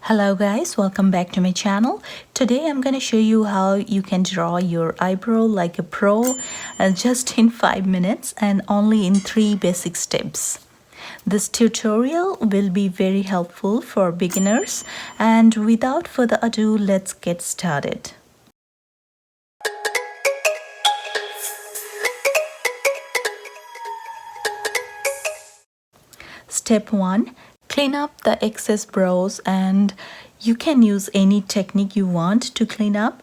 Hello guys, welcome back to my channel. Today I'm going to show you how you can draw your eyebrow like a pro just in 5 minutes and only in 3 basic steps. This tutorial will be very helpful for beginners, and without further ado, let's get started. Step 1. Clean up the excess brows, and you can use any technique you want to clean up.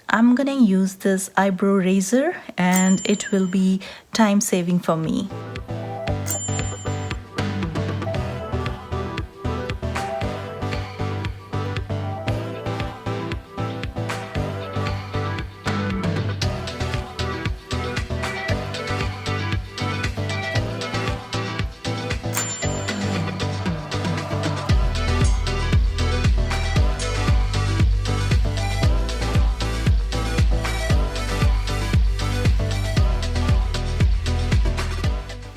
I'm gonna use this eyebrow razor and it will be time saving for me.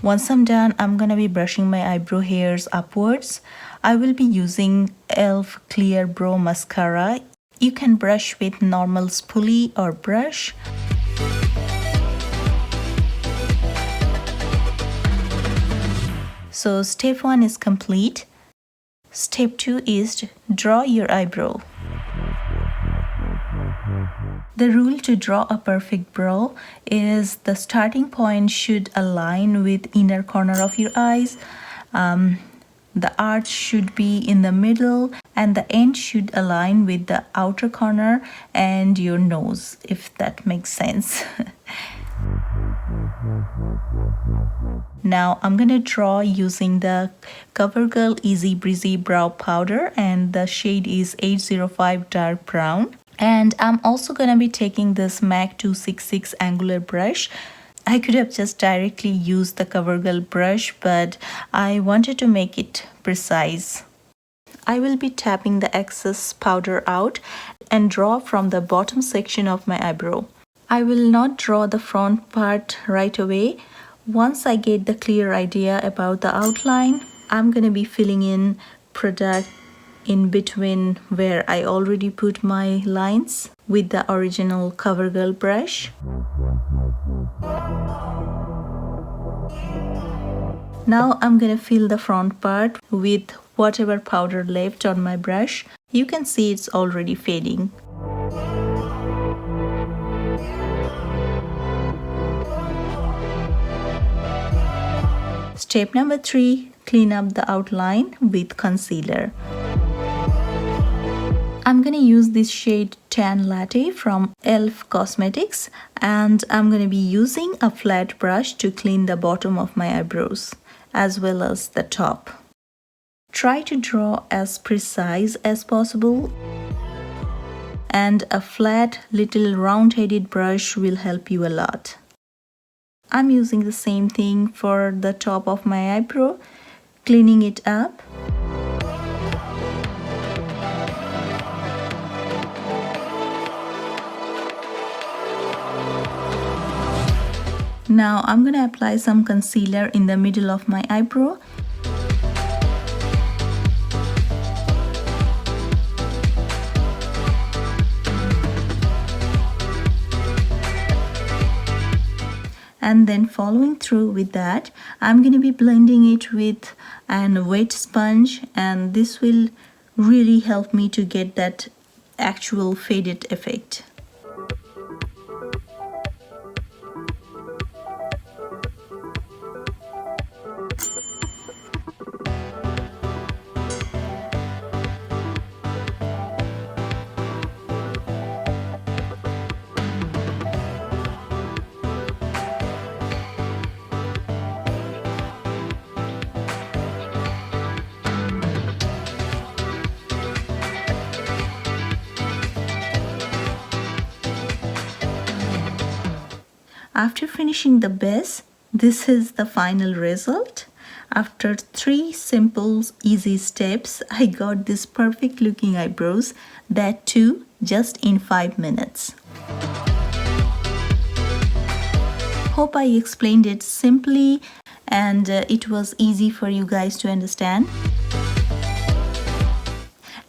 Once I'm done, I'm gonna be brushing my eyebrow hairs upwards. I will be using e.l.f. Clear Brow Mascara. You can brush with normal spoolie or brush. So step 1 is complete. Step 2 is to draw your eyebrow. The rule to draw a perfect brow is the starting point should align with inner corner of your eyes. The arch should be in the middle and the end should align with the outer corner and your nose, if that makes sense. Now I'm gonna draw using the CoverGirl Easy Breezy Brow Powder, and the shade is 805 Dark Brown. And I'm also gonna be taking this MAC 266 angular brush. I could have just directly used the CoverGirl brush, but I wanted to make it precise. I will be tapping the excess powder out and draw from the bottom section of my eyebrow. I will not draw the front part right away. Once I get the clear idea about the outline, I'm gonna be filling in product in between where I already put my lines with the original CoverGirl brush. Now I'm gonna fill the front part with whatever powder left on my brush. You can see it's already fading. Step number 3, clean up the outline with concealer. I'm gonna use this shade Tan Latte from e.l.f. Cosmetics, and I'm gonna be using a flat brush to clean the bottom of my eyebrows as well as the top. Try to draw as precise as possible, and a flat little round-headed brush will help you a lot. I'm using the same thing for the top of my eyebrow, cleaning it up. Now I'm going to apply some concealer in the middle of my eyebrow. And then following through with that, I'm going to be blending it with a wet sponge, and this will really help me to get that actual faded effect. After finishing the base, this is the final result. After 3 simple, easy steps, I got this perfect looking eyebrows, that too just in 5 minutes. Hope I explained it simply and it was easy for you guys to understand.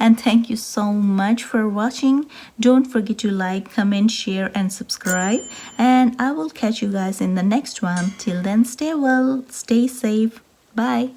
And thank you so much for watching. Don't forget to like, comment, share, and subscribe. And I will catch you guys in the next one. Till then, stay well, stay safe. Bye.